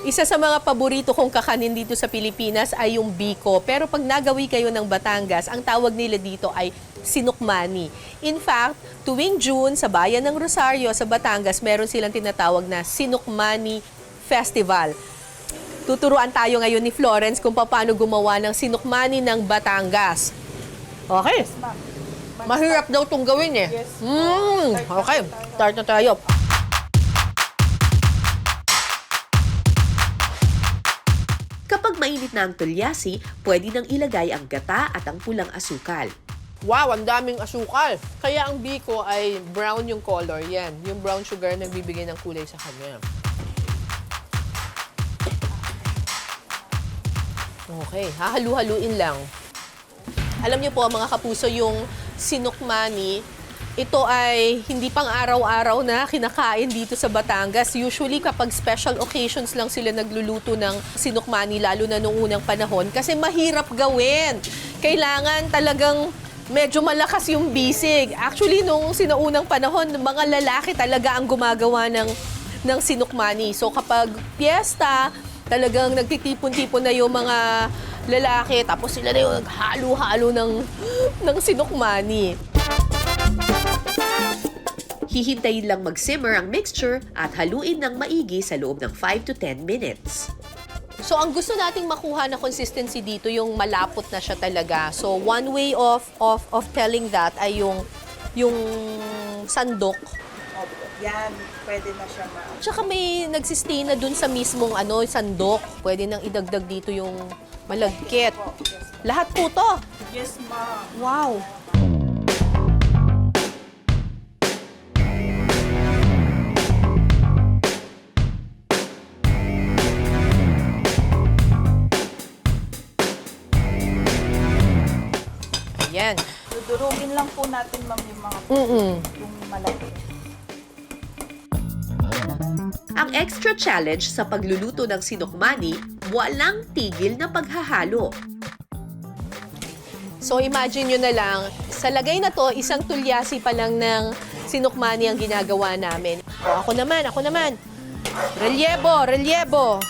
Isa sa mga paborito kong kakanin dito sa Pilipinas ay yung biko. Pero pag nagawi kayo ng Batangas, ang tawag nila dito ay sinukmani. In fact, tuwing June sa bayan ng Rosario sa Batangas, meron silang tinatawag na Sinukmani Festival. Tuturuan tayo ngayon ni Florence kung paano gumawa ng sinukmani ng Batangas. Okay. Mahirap daw itong gawin eh. Yes. Okay, start na tayo. Kapag mainit na ang tulyasi, pwede nang ilagay ang gata at ang pulang asukal. Wow, ang daming asukal. Kaya ang biko ay brown yung color. Yan, yung brown sugar na nagbibigay ng kulay sa kanya. Okay, hahalu-haluin lang. Alam niyo po, mga kapuso, yung sinukmani, ito ay hindi pang araw-araw na kinakain dito sa Batangas. Usually, kapag special occasions lang sila nagluluto ng sinukmani, lalo na noong unang panahon, kasi mahirap gawin. Kailangan talagang medyo malakas yung bisig. Actually, noong sinaunang panahon, mga lalaki talaga ang gumagawa ng sinukmani. So, kapag piyesta, talagang nagtitipon-tipon na yung mga lalaki, tapos sila na yung naghalo-halo ng sinukmani. Hihintayin lang mag-simmer ang mixture at haluin ng maigi sa loob ng 5 to 10 minutes. So, ang gusto nating makuha na consistency dito, yung malapot na siya talaga. So, one way of telling that ay yung sandok. Yan, pwede na siya Tsaka may nagsistay na dun sa mismong sandok. Pwede nang idagdag dito yung malagkit. Lahat po to. Yes, ma'am. Wow. Ayan. Dudurugin lang po natin, ma'am, yung mga yung malaki. Ang extra challenge sa pagluluto ng sinukmani, walang tigil na paghahalo. So imagine nyo na lang, sa lagay na to, isang tulyasi pa lang ng sinukmani ang ginagawa namin. O, ako naman. Relyebo.